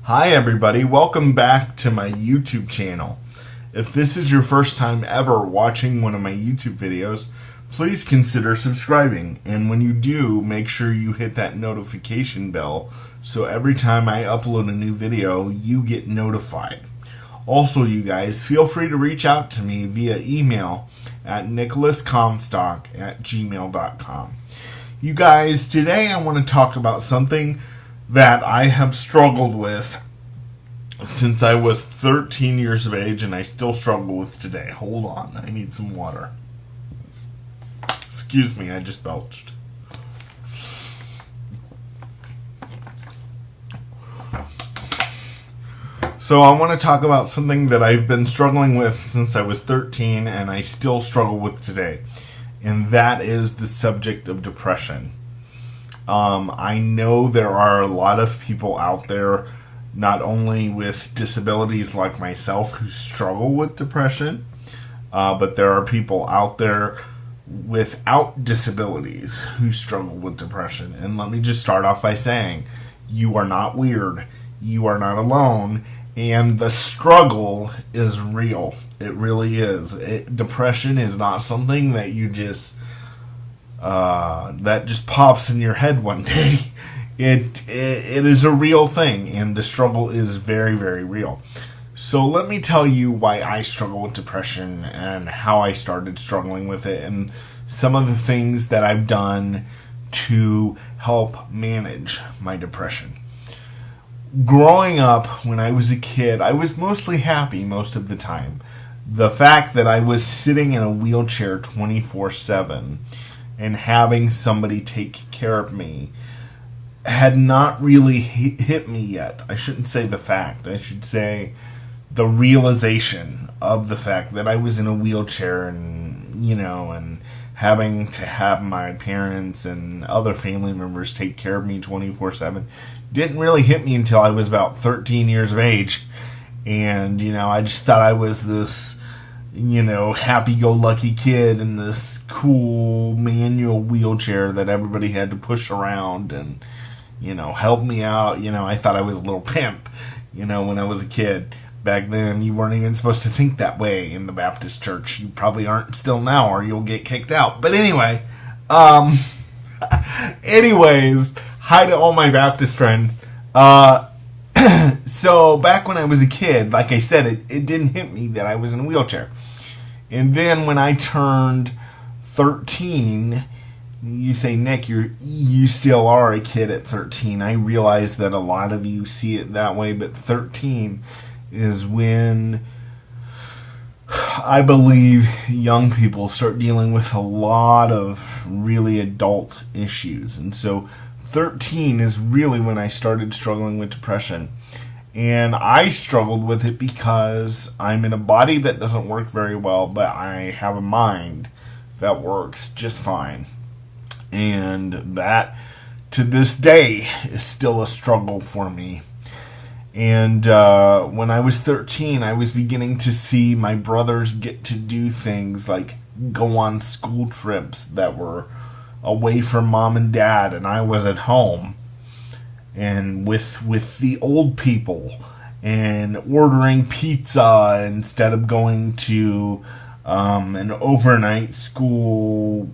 Hi everybody, welcome back to my YouTube channel. If this is your first time ever watching one of my YouTube videos, please consider subscribing. And when you do, make sure you hit that notification bell so every time I upload a new video, you get notified. Also, you guys, feel free to reach out to me via email at nicolascomstock@gmail.com. You guys, today I want to talk about something that I have struggled with since I was 13 years of age, and I still struggle with today. Hold on, I need some water. Excuse me, I just belched. So I want to talk about something that I've been struggling with since I was 13, and I still struggle with today. And that is the subject of depression. I know there are a lot of people out there, not only with disabilities like myself, who struggle with depression, but there are people out there without disabilities who struggle with depression. And let me just start off by saying, you are not weird, you are not alone, and the struggle is real. It really is. Depression is not something that you just that just pops in your head one day. It is a real thing, and the struggle is very, very real. So let me tell you why I struggle with depression and how I started struggling with it, and some of the things that I've done to help manage my depression. Growing up, when I was a kid, I was mostly happy most of the time. The fact that I was sitting in a wheelchair 24/7 and having somebody take care of me had not really hit me yet. I shouldn't say the fact. I should say the realization of the fact that I was in a wheelchair and, and having to have my parents and other family members take care of me 24/7 didn't really hit me until I was about 13 years of age. And, I just thought I was this happy-go-lucky kid in this cool manual wheelchair that everybody had to push around and, help me out. I thought I was a little pimp, when I was a kid. Back then, you weren't even supposed to think that way in the Baptist church. You probably aren't still now, or you'll get kicked out. But anyway, anyways, hi to all my Baptist friends. So back when I was a kid, like I said, it didn't hit me that I was in a wheelchair. And then when I turned 13, you say, Nick, you still are a kid at 13. I realize that a lot of you see it that way, but 13 is when I believe young people start dealing with a lot of really adult issues. And so 13 is really when I started struggling with depression. And I struggled with it because I'm in a body that doesn't work very well, but I have a mind that works just fine. And that, to this day, is still a struggle for me. And when I was 13, I was beginning to see my brothers get to do things like go on school trips that were away from mom and dad, and I was at home and with the old people and ordering pizza instead of going to an overnight school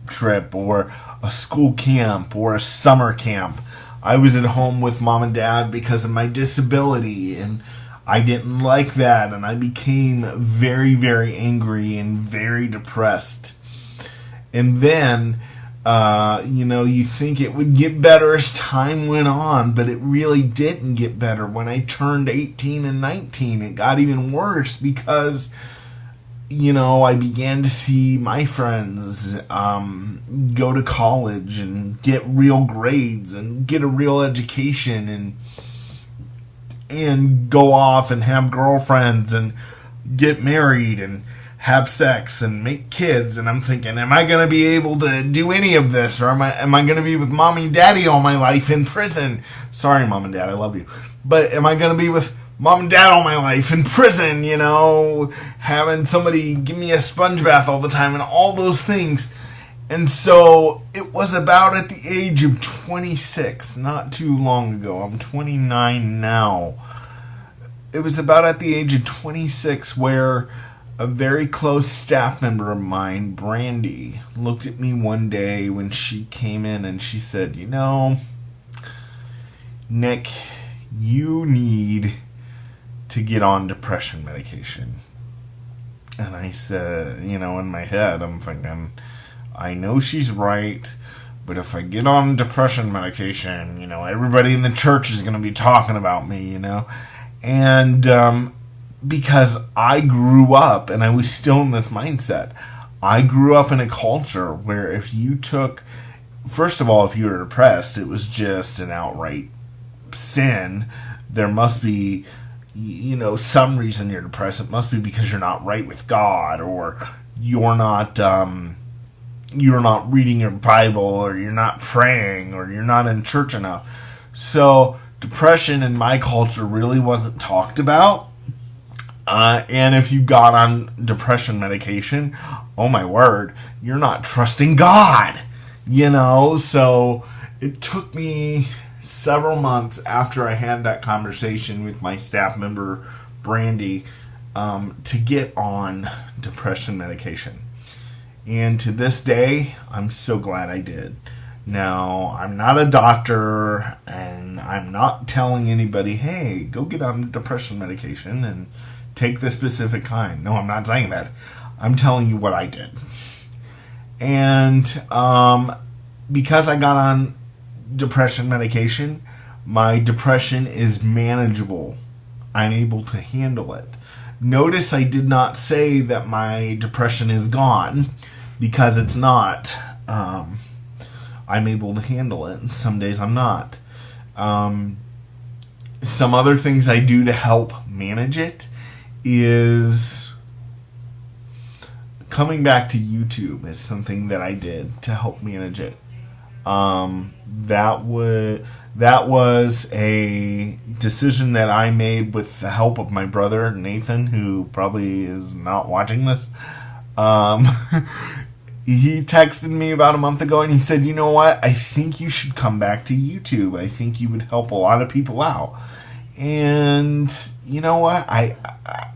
trip or a school camp or a summer camp. I was at home with mom and dad because of my disability, and I didn't like that, and I became very, very angry and very depressed. And then you think it would get better as time went on, but it really didn't get better. When I turned 18 and 19, it got even worse because, I began to see my friends go to college and get real grades and get a real education and go off and have girlfriends and get married and have sex and make kids, and I'm thinking, am I going to be able to do any of this, or am I going to be with mommy and daddy all my life in prison? Sorry, mom and dad, I love you. But am I going to be with mom and dad all my life in prison, having somebody give me a sponge bath all the time and all those things? And so it was about at the age of 26, not too long ago. I'm 29 now. It was about at the age of 26 where a very close staff member of mine, Brandy, looked at me one day when she came in and she said, "You know, Nick, you need to get on depression medication." And I said, in my head, I'm thinking, I know she's right, but if I get on depression medication, everybody in the church is going to be talking about me, And because I grew up, and I was still in this mindset, I grew up in a culture where if you took, first of all, if you were depressed, it was just an outright sin. There must be, some reason you're depressed. It must be because you're not right with God, or you're not reading your Bible, or you're not praying, or you're not in church enough. So depression in my culture really wasn't talked about. And if you got on depression medication, oh my word, you're not trusting God, So it took me several months after I had that conversation with my staff member, Brandy, to get on depression medication. And to this day, I'm so glad I did. Now, I'm not a doctor, and I'm not telling anybody, hey, go get on depression medication and take the specific kind. No, I'm not saying that. I'm telling you what I did. And because I got on depression medication, my depression is manageable. I'm able to handle it. Notice I did not say that my depression is gone, because it's not. I'm able to handle it, and some days I'm not. Some other things I do to help manage it is coming back to YouTube is something that I did to help manage it. That was a decision that I made with the help of my brother Nathan, who probably is not watching this. He texted me about a month ago and he said, "You know what? I think you should come back to YouTube. I think you would help a lot of people out." And you know what?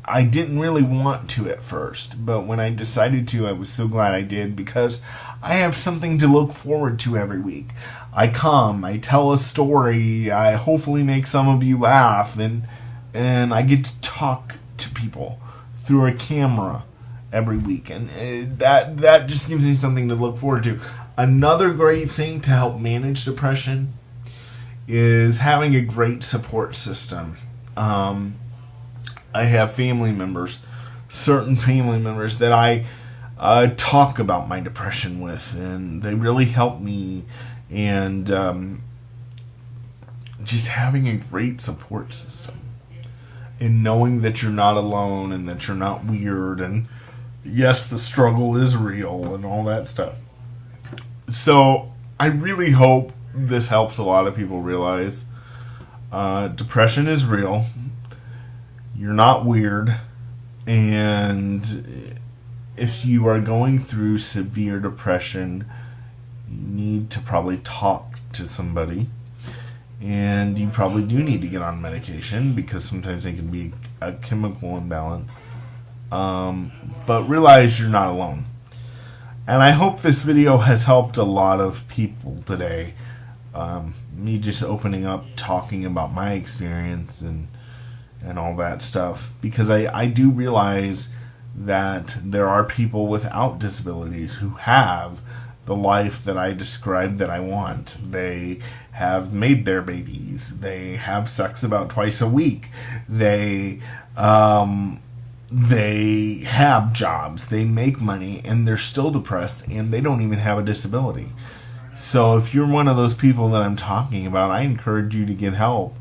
I didn't really want to at first, but when I decided to, I was so glad I did, because I have something to look forward to every week. I tell a story, I hopefully make some of you laugh, and I get to talk to people through a camera every week, and that just gives me something to look forward to. Another great thing to help manage depression is having a great support system. I have certain family members that I talk about my depression with, and they really help me. And just having a great support system, and knowing that you're not alone, and that you're not weird, and yes, the struggle is real, and all that stuff. So I really hope this helps a lot of people realize depression is real. You're not weird. And if you are going through severe depression, you need to probably talk to somebody. And you probably do need to get on medication, because sometimes it can be a chemical imbalance. But realize you're not alone. And I hope this video has helped a lot of people today. Me just opening up, talking about my experience and all that stuff. Because I do realize that there are people without disabilities who have the life that I described that I want. They have made their babies. They have sex about twice a week. They have jobs. They make money, and they're still depressed, and they don't even have a disability. So if you're one of those people that I'm talking about, I encourage you to get help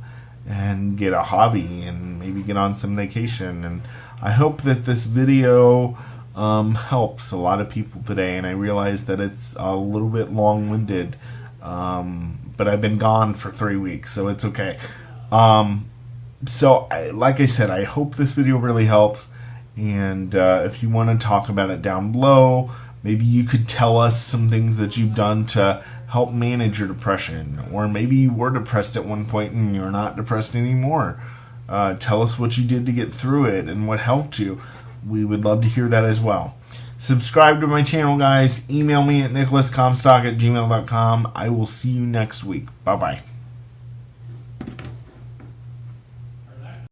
and get a hobby and maybe get on some vacation. And I hope that this video helps a lot of people today. And I realize that it's a little bit long-winded, but I've been gone for 3 weeks, so it's okay. Like I said, I hope this video really helps. And if you want to talk about it down below, Maybe you could tell us some things that you've done to help manage your depression. Or maybe you were depressed at one point and you're not depressed anymore. Tell us what you did to get through it and what helped you. We would love to hear that as well. Subscribe to my channel, guys. Email me at nicolascomstock@gmail.com. I will see you next week. Bye-bye.